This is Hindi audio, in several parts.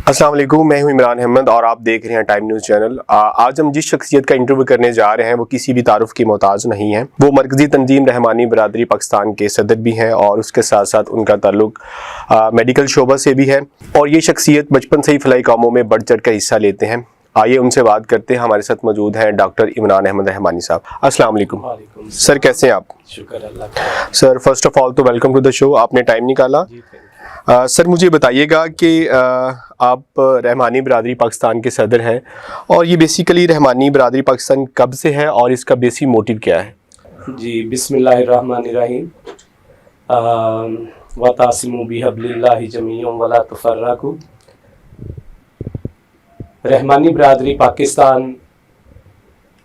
अस्सलाम वालेकुम, मैं हूं इमरान अहमद और आप देख रहे हैं टाइम न्यूज़ चैनल। आज हम जिस शख्सियत का इंटरव्यू करने जा रहे हैं वो किसी भी तारुफ की मोहताज नहीं है। वो मरकज़ी तंजीम रहमानी बरादरी पाकिस्तान के सदर भी हैं और उसके साथ साथ उनका ताल्लुक मेडिकल शोबा से भी है और ये शख्सियत बचपन से ही फलाई कामों में बढ़ चढ़ कर हिस्सा लेते हैं। आइए उनसे बात करते हैं। हमारे साथ मौजूद हैं डॉक्टर इमरान अहमद रहमानी साहब। अस्सलाम वालेकुम सर, कैसे हैं आप? शुक्र अल्लाह का। सर, फर्स्ट ऑफ ऑल तो वेलकम टू द शो, आपने टाइम निकाला। सर, मुझे बताइएगा कि आप रहमानी बरादरी पाकिस्तान के सदर हैं और ये बेसिकली रहमानी बरादरी पाकिस्तान कब से है और इसका बेसिक मोटिव क्या है? जी, बिस्मिल्लाहिर्रहमानिर्रहीम। वतासिमु बिहब्लिल्लाहि जमीअन वला तफर्रकू। रहमानी बरादरी पाकिस्तान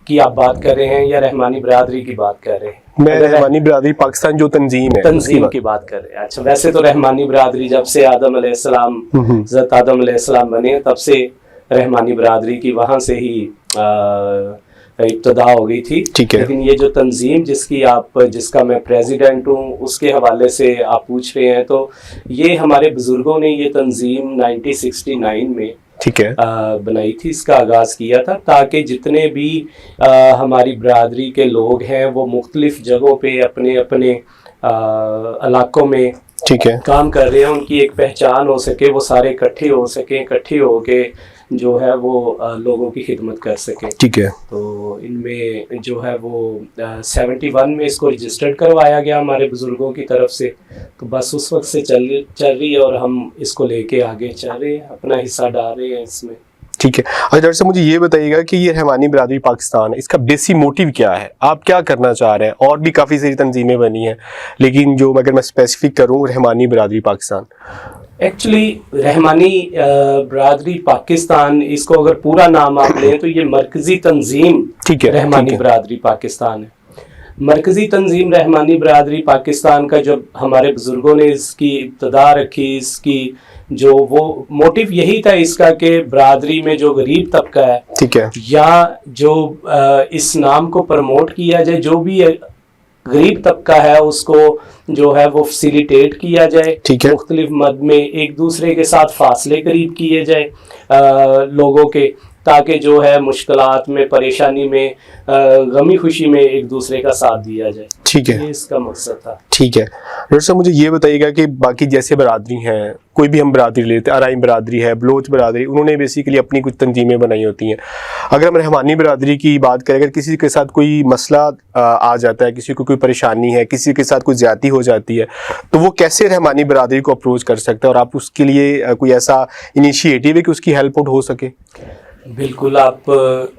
की आप बात कर रहे हैं या रहमानी बरादरी की बात कर रहे हैं? मैं रहमानी बरादरी पाकिस्तान जो तंजीम की बात कर रहे हैं। अच्छा, वैसे तो रहमानी बरादरी जब से आदम अलैहिस्सलाम हज़रत आदम अलैहिस्सलाम बने तब से रहमानी बरादरी की वहाँ से ही इब्तिदा हो गई थी। लेकिन ये जो तंजीम जिसका मैं प्रेसिडेंट हूँ उसके हवाले से आप पूछ रहे हैं, तो ये हमारे बुजुर्गों ने ये तंजीम 1969 में बनाई थी। इसका आगाज़ किया था ताकि जितने भी हमारी बरादरी के लोग हैं वो मुख्तलिफ जगहों पे अपने अपने इलाकों में काम कर रहे हैं, उनकी एक पहचान हो सके, वो सारे इकट्ठे हो सकें, इकट्ठे हो के जो है वो लोगों की खिदमत कर सकें। ठीक है। तो इनमें जो है वो 71 में इसको रजिस्टर्ड करवाया गया हमारे बुजुर्गों की तरफ से। तो बस उस वक्त से चल रही है और हम इसको लेके आगे चल रहे हैं, अपना हिस्सा डाल रहे हैं इसमें। ठीक है। अच्छा डॉक्टर साहब, मुझे ये बताइएगा कि ये रहमानी बरादरी पाकिस्तान, इसका बेसिक मोटिव क्या है? आप क्या करना चाह रहे हैं? और भी काफ़ी सारी तंजीमें बनी हैं, लेकिन जो अगर मैं स्पेसिफिक करूँ रहमानी बरादरी पाकिस्तान, एक्चुअली रहमानी बरादरी पाकिस्तान, इसको अगर पूरा नाम आप लें तो ये मरकज़ी तंजीम रहमानी बरादरी पाकिस्तान है। मरकज़ी तंजीम रहमानी बरादरी पाकिस्तान का जब हमारे बुजुर्गों ने इसकी इब्तिदा रखी, इसकी जो वो मोटिव यही था इसका कि बरादरी में जो गरीब तबका है, या जो इस नाम को प्रमोट किया जाए, जो भी गरीब तबका है उसको जो है वो फैसिलिटेट किया जाए, मुख्तलिफ मद में एक दूसरे के साथ फासले करीब किए जाए लोगों के, ताकि जो है मुश्किलात में, परेशानी में, गमी खुशी में एक दूसरे का साथ दिया जाए। ठीक है, ये इसका मकसद था। ठीक है। डॉक्टर साहब, मुझे ये बताइएगा कि बाकी जैसे बरादरी हैं, कोई भी हम बरादरी लेते हैं, अराइम बरादरी है, बलोच बरादरी, उन्होंने बेसिकली अपनी कुछ तंजीमें बनाई होती हैं। अगर हम रहमानी बरादरी की बात करें, अगर किसी के साथ कोई मसला आ जाता है, किसी को कोई परेशानी है, किसी के साथ कोई ज्यादती हो जाती है, तो वो कैसे रहमानी बरादरी को अप्रोच कर सकता है और आप उसके लिए कोई ऐसा इनिशिएटिव है कि उसकी हेल्प आउट हो सके? बिल्कुल, आप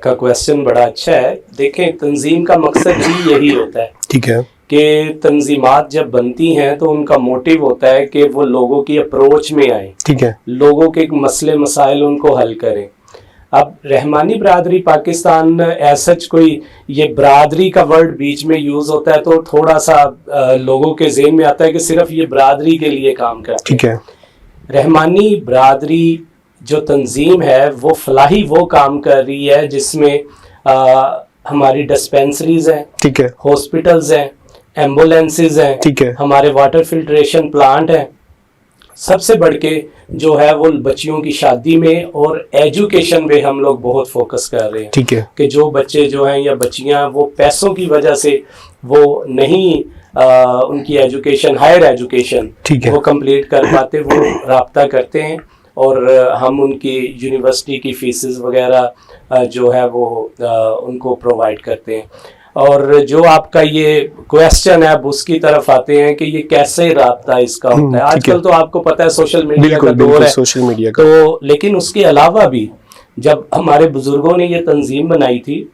का क्वेश्चन बड़ा अच्छा है। देखें, तंजीम का मकसद ही यही होता है, ठीक है, कि तंजीमात जब बनती हैं तो उनका मोटिव होता है कि वो लोगों की अप्रोच में आए, ठीक है, लोगों के मसले मसाइल उनको हल करें। अब रहमानी बरादरी पाकिस्तान सच कोई ये बरादरी का वर्ड बीच में यूज होता है तो थोड़ा सा लोगों के ज़हन में आता है कि सिर्फ ये बरादरी के लिए काम करते हैं। ठीक है। रहमानी बरादरी जो तंजीम है वो फलाही वो काम कर रही है जिसमें हमारी डिस्पेंसरीज हैं, ठीक है, हॉस्पिटल्स हैं, एम्बुलेंसेज हैं, ठीक है, हमारे वाटर फिल्ट्रेशन प्लांट हैं। सबसे बढ़ के जो है वो बच्चियों की शादी में और एजुकेशन में हम लोग बहुत फोकस कर रहे हैं। ठीक है, कि जो बच्चे जो हैं या बच्चियां वो पैसों की वजह से वो नहीं उनकी एजुकेशन, हायर एजुकेशन वो कंप्लीट कर पाते, वो राब्ता करते हैं और हम उनकी यूनिवर्सिटी की फीसेस वगैरह जो है वो उनको प्रोवाइड करते हैं। और जो आपका ये क्वेश्चन है अब उसकी तरफ आते हैं कि ये कैसे राब्ता इसका होता है। आजकल तो आपको पता है सोशल मीडिया का दौर है, सोशल मीडिया का। तो लेकिन उसके अलावा भी जब हमारे बुजुर्गों ने ये तंजीम बनाई थी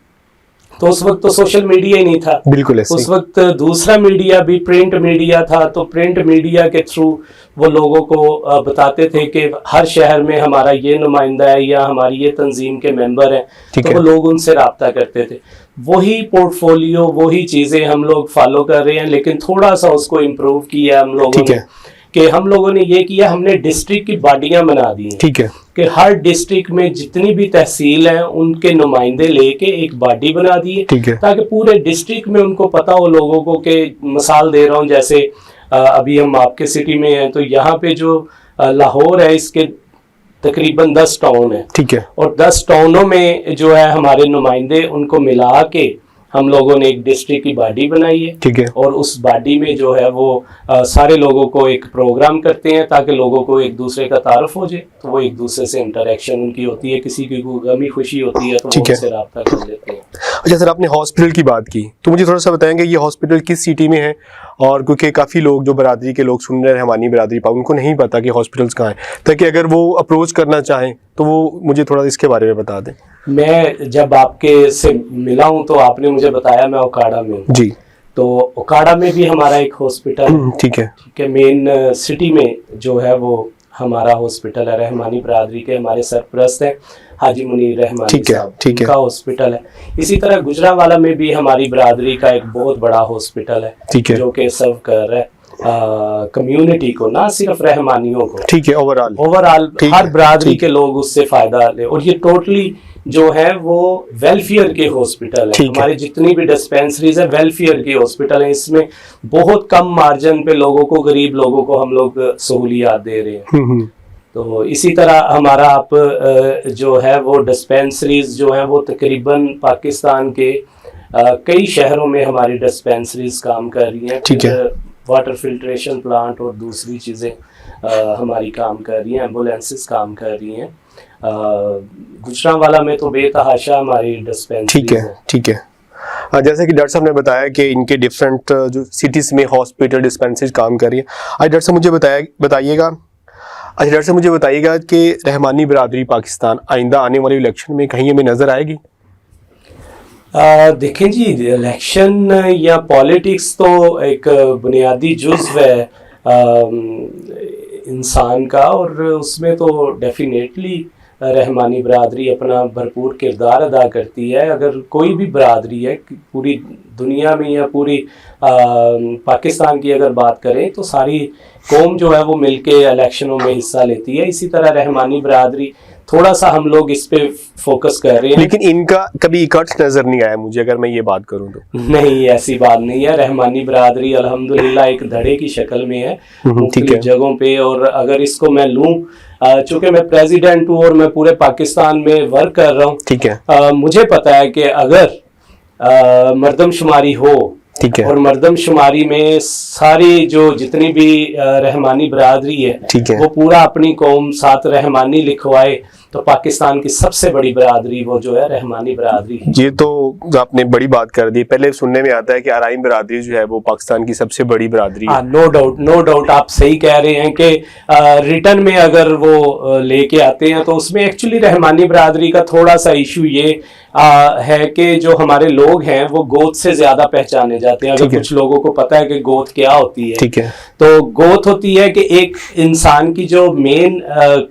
तो उस वक्त तो सोशल मीडिया ही नहीं था। बिल्कुल ऐसे। उस वक्त दूसरा मीडिया भी प्रिंट मीडिया था, तो प्रिंट मीडिया के थ्रू वो लोगों को बताते थे कि हर शहर में हमारा ये नुमाइंदा है या हमारी ये तंजीम के मेंबर हैं, तो वो लोग उनसे राब्ता करते थे। वही पोर्टफोलियो, वही चीज़ें हम लोग फॉलो कर रहे हैं, लेकिन थोड़ा सा उसको इम्प्रूव किया हम लोगों ने। कि हम लोगों ने ये किया, हमने डिस्ट्रिक्ट की बॉडियां बना दी हैं। ठीक है, कि हर डिस्ट्रिक्ट में जितनी भी तहसील हैं उनके नुमाइंदे लेके एक बॉडी बना दी है, ताकि पूरे डिस्ट्रिक्ट में उनको पता हो लोगों को। कि मिसाल दे रहा हूँ, जैसे अभी हम आपके सिटी में हैं तो यहाँ पे जो लाहौर है इसके तकरीबन 10 टाउन है। ठीक है। और 10 टाउनों में जो है हमारे नुमाइंदे, उनको मिला के हम लोगों ने एक डिस्ट्रिक्ट की बॉडी बनाई है। ठीक है। और उस बॉडी में जो है वो सारे लोगों को एक प्रोग्राम करते हैं ताकि लोगों को एक दूसरे का तारुफ हो जाए, तो वो एक दूसरे से इंटरेक्शन उनकी होती है, किसी की कोई गमी खुशी होती है तो वो उनसे रब्ता कर लेते हैं। अच्छा सर, आपने हॉस्पिटल की बात की तो मुझे थोड़ा सा बताएंगे ये हॉस्पिटल किस सिटी में है, और क्योंकि काफ़ी लोग जो बरादरी के लोग सुन रहे हैं रहमानी बरादरी पाक, उनको नहीं पता कि हॉस्पिटल्स कहाँ हैं, ताकि अगर वो अप्रोच करना चाहें तो वो मुझे थोड़ा इसके बारे में बता दें। मैं जब आपके से मिला हूँ तो आपने मुझे बताया मैं ओकाड़ा में हूँ जी। तो ओकाड़ा में भी हमारा एक हॉस्पिटल, ठीक है। ठीक है, मेन सिटी में जो है वो हमारा हॉस्पिटल है, रहमानी बरादरी के हमारे सरपरस्त हैं हाजी मुनीर रहमानी साहब, उनका हॉस्पिटल है। इसी तरह गुजरांवाला में भी हमारी बरादरी का एक बहुत बड़ा हॉस्पिटल है, जो कि सर्व कर रहा है कम्युनिटी को, ना सिर्फ रहमानियों को। ठीक है। ओवरऑल हर बरादरी के लोग उससे फायदा ले, और ये टोटली जो है वो वेलफेयर के हॉस्पिटल है। हमारी जितनी भी डिस्पेंसरीज है वेलफेयर के हॉस्पिटल है, इसमें बहुत कम मार्जिन पे लोगों को, गरीब लोगों को हम लोग सहूलियात दे रहे हैं। तो इसी तरह हमारा आप जो है वो डिस्पेंसरीज जो है वो तकरीबन पाकिस्तान के कई शहरों में हमारी डिस्पेंसरीज काम कर रही हैं। ठीक है। वाटर फिल्ट्रेशन प्लांट और दूसरी चीज़ें हमारी काम कर रही हैं, एम्बुलेंसेस काम कर रही हैं। गुजरांवाला में तो बेतहाशा हमारी डिस्पेंसरी। ठीक है। ठीक है। जैसे कि डॉक्टर साहब ने बताया कि इनके डिफरेंट जो सिटीज में हॉस्पिटल डिस्पेंसरीज काम कर रही है। आज डॉक्टर साहब मुझे बताइएगा डॉक्टर साहब मुझे बताइएगा कि रहमानी बरादरी पाकिस्तान आइंदा आने वाले इलेक्शन में कहीं हमें नजर आएगी? देखें जी, इलेक्शन या पॉलिटिक्स तो एक बुनियादी जुज़्व है इंसान का, और उसमें तो डेफिनेटली रहमानी बरादरी अपना भरपूर किरदार अदा करती है। अगर कोई भी बरादरी है पूरी दुनिया में या पूरी पाकिस्तान की अगर बात करें तो सारी कौम जो है वो मिलके इलेक्शनों में हिस्सा लेती है। इसी तरह रहमानी बरादरी, थोड़ा सा हम लोग इस पे फोकस कर रहे हैं, लेकिन इनका कभी इकट्ठ नजर नहीं आया मुझे, अगर मैं ये बात करूं तो। नहीं, ऐसी बात नहीं है। रहमानी बरादरी अल्हम्दुलिल्लाह एक धड़े की शक्ल में है मुख्तलिफ जगहों पे, और अगर इसको मैं लूं, चूंकि मैं प्रेसिडेंट हूँ और मैं पूरे पाकिस्तान में वर्क कर रहा हूँ, ठीक है, मुझे पता है कि अगर मर्दमशुमारी हो, ठीक है, और मर्दमशुमारी में सारी जो जितनी भी रहमानी बरादरी है, ठीक है, वो पूरा अपनी कौम साथ रहमानी लिखवाए तो पाकिस्तान की सबसे बड़ी बरादरी वो जो है रहमानी बरादरी है। ये तो आपने बड़ी बात कर दी। पहले सुनने में आता है कि अराइम बरादरी जो है वो पाकिस्तान की सबसे बड़ी बरादरी है। नो डाउट आप सही कह रहे हैं कि रिटर्न में अगर वो लेके आते हैं तो उसमें एक्चुअली रहमानी बरादरी का थोड़ा सा इशू ये है कि जो हमारे लोग हैं वो गोत से ज्यादा पहचाने जाते हैं। अगर कुछ लोगों को पता है कि गोत क्या होती है, ठीक है, तो गोत होती है कि एक इंसान की जो मेन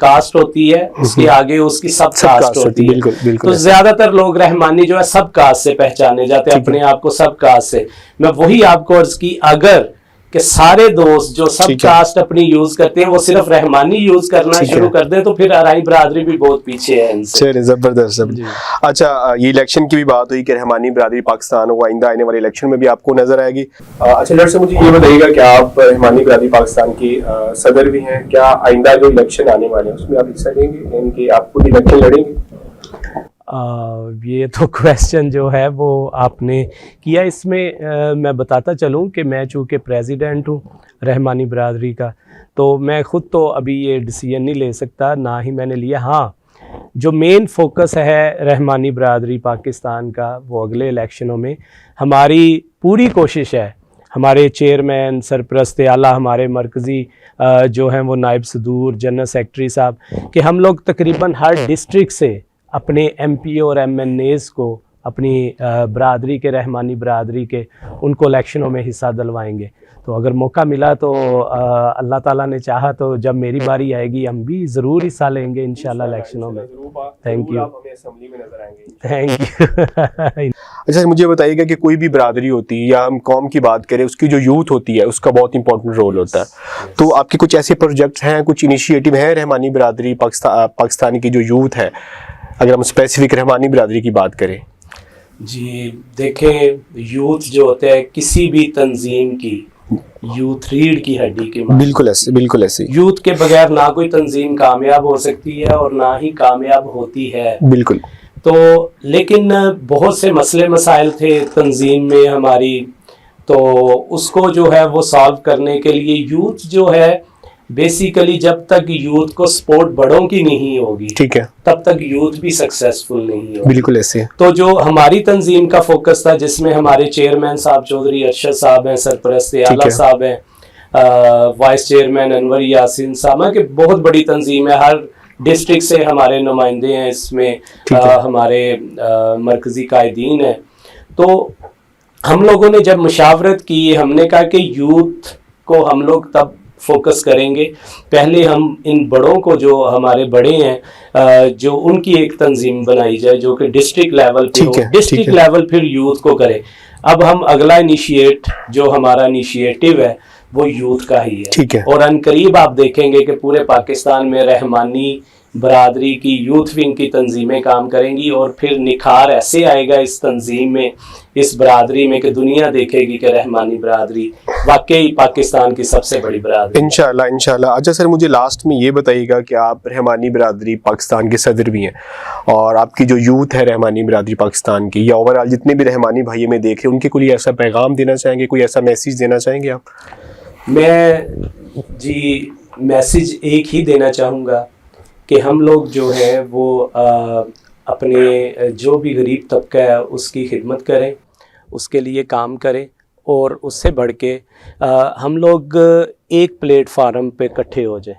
कास्ट होती है उसके आगे उसकी सब कास्ट होती है। बिल्कुल, बिल्कुल। तो ज्यादातर लोग रहमानी जो है सब कास्ट से पहचाने जाते हैं, अपने आप को सब कास्ट से। मैं वही आपको अर्ज की, अगर कि सारे दोस्त जो सब कास्ट अपनी यूज करते हैं वो सिर्फ रहमानी यूज करना शुरू कर दें तो फिर अराई बरादरी भी बहुत पीछे है इनसे। जबरदस्त। अच्छा, ये इलेक्शन की भी बात हुई कि रहमानी बरादरी पाकिस्तान वो आइंदा आने वाले इलेक्शन में भी आपको नजर आएगी। अच्छा डॉक्टर साहब, मुझे ये बताइएगा कि आप रहमानी बरादरी पाकिस्तान की सदर भी हैं, क्या आइंदा जो इलेक्शन आने वाले हैं उसमें आप हिस्सा लेंगे, यानी कि आप खुद इलेक्शन लड़ेंगे? ये तो क्वेश्चन जो है वो आपने किया। इसमें मैं बताता चलूँ कि मैं चूँकि प्रेसिडेंट हूँ रहमानी बरादरी का, तो मैं ख़ुद तो अभी ये डिसीजन नहीं ले सकता, ना ही मैंने लिया। हाँ, जो मेन फोकस है रहमानी बरादरी पाकिस्तान का वो अगले इलेक्शनों में हमारी पूरी कोशिश है, हमारे चेयरमैन सरपरस्त आला हमारे मरकज़ी जो हैं वो नायब सदूर जनरल सेक्रेटरी साहब, कि हम लोग तकरीबन हर डिस्ट्रिक्ट से अपने MP और MNAs को अपनी बरादरी के, रहमानी बरादरी के, उनको इलेक्शनों में हिस्सा दिलवाएंगे। तो अगर मौका मिला तो अल्लाह ताला ने चाहा तो जब मेरी बारी आएगी हम भी ज़रूर हिस्सा लेंगे इंशाल्लाह इलेक्शनों में। Thank you. Thank you. अच्छा, मुझे बताइएगा कि कोई भी बरादरी होती है या हम कौम की बात करें, उसकी जो यूथ होती है उसका बहुत इंपॉर्टेंट रोल होता है। तो आपके कुछ ऐसे प्रोजेक्ट्स हैं, कुछ इनिशिएटिव हैं रहमानी बरादरी पाकिस्तान की जो यूथ है, अगर हम स्पेसिफिक रहमानी बरादरी की बात करें? जी देखें, यूथ जो होता है किसी भी तंजीम की, यूथ रीढ़ की हड्डी के मानते हैं। बिल्कुल ऐसे। यूथ के बगैर ना कोई तंजीम कामयाब हो सकती है और ना ही कामयाब होती है। बिल्कुल। तो लेकिन बहुत से मसले मसाइल थे तंजीम में हमारी, तो उसको जो है वो सॉल्व करने के लिए यूथ जो है बेसिकली, जब तक यूथ को सपोर्ट बड़ों की नहीं होगी, ठीक है, तब तक यूथ भी सक्सेसफुल नहीं होगी। बिल्कुल ऐसे। तो जो हमारी तंजीम का फोकस था, जिसमें हमारे चेयरमैन साहब चौधरी अरशद साहब हैं, सरपरस्त आला साहब हैं, वाइस चेयरमैन अनवर यासीन साहब, कि बहुत बड़ी तंजीम है, हर डिस्ट्रिक्ट से हमारे नुमाइंदे हैं इसमें, हमारे मरकजी कायदीन हैं। तो हम लोगों ने जब मुशावरत की, हमने कहा कि यूथ को हम लोग तब फोकस करेंगे, पहले हम इन बड़ों को, जो हमारे बड़े हैं, जो उनकी एक तंजीम बनाई जाए जो कि डिस्ट्रिक्ट लेवल पे हो, डिस्ट्रिक्ट लेवल फिर यूथ को करे। अब हम अगला जो हमारा इनिशिएटिव है वो यूथ का ही है, और अनकरीब आप देखेंगे कि पूरे पाकिस्तान में रहमानी बरादरी की यूथ विंग की तंजीमें काम करेंगी, और फिर निखार ऐसे आएगा इस तंजीम में, इस बरादरी में, कि दुनिया देखेगी कि रहमानी बरादरी वाकई पाकिस्तान की सबसे बड़ी बरादरी। इंशाल्लाह इंशाल्लाह। अच्छा सर, मुझे लास्ट में ये बताइएगा कि आप रहमानी बरादरी पाकिस्तान के सदर भी हैं, और आपकी जो यूथ है रहमानी बरादरी पाकिस्तान की, या ओवरऑल जितने भी रहमानी भाई में देख रहे हैं, उनके कोई ऐसा पैगाम देना चाहेंगे, कोई ऐसा मैसेज देना चाहेंगे आप? मैं जी मैसेज एक ही देना चाहूँगा कि हम लोग जो है वो अपने जो भी गरीब तबका है उसकी खिदमत करें, उसके लिए काम करें, और उससे बढ़ के हम लोग एक प्लेटफार्म पे इकट्ठे हो जाएं।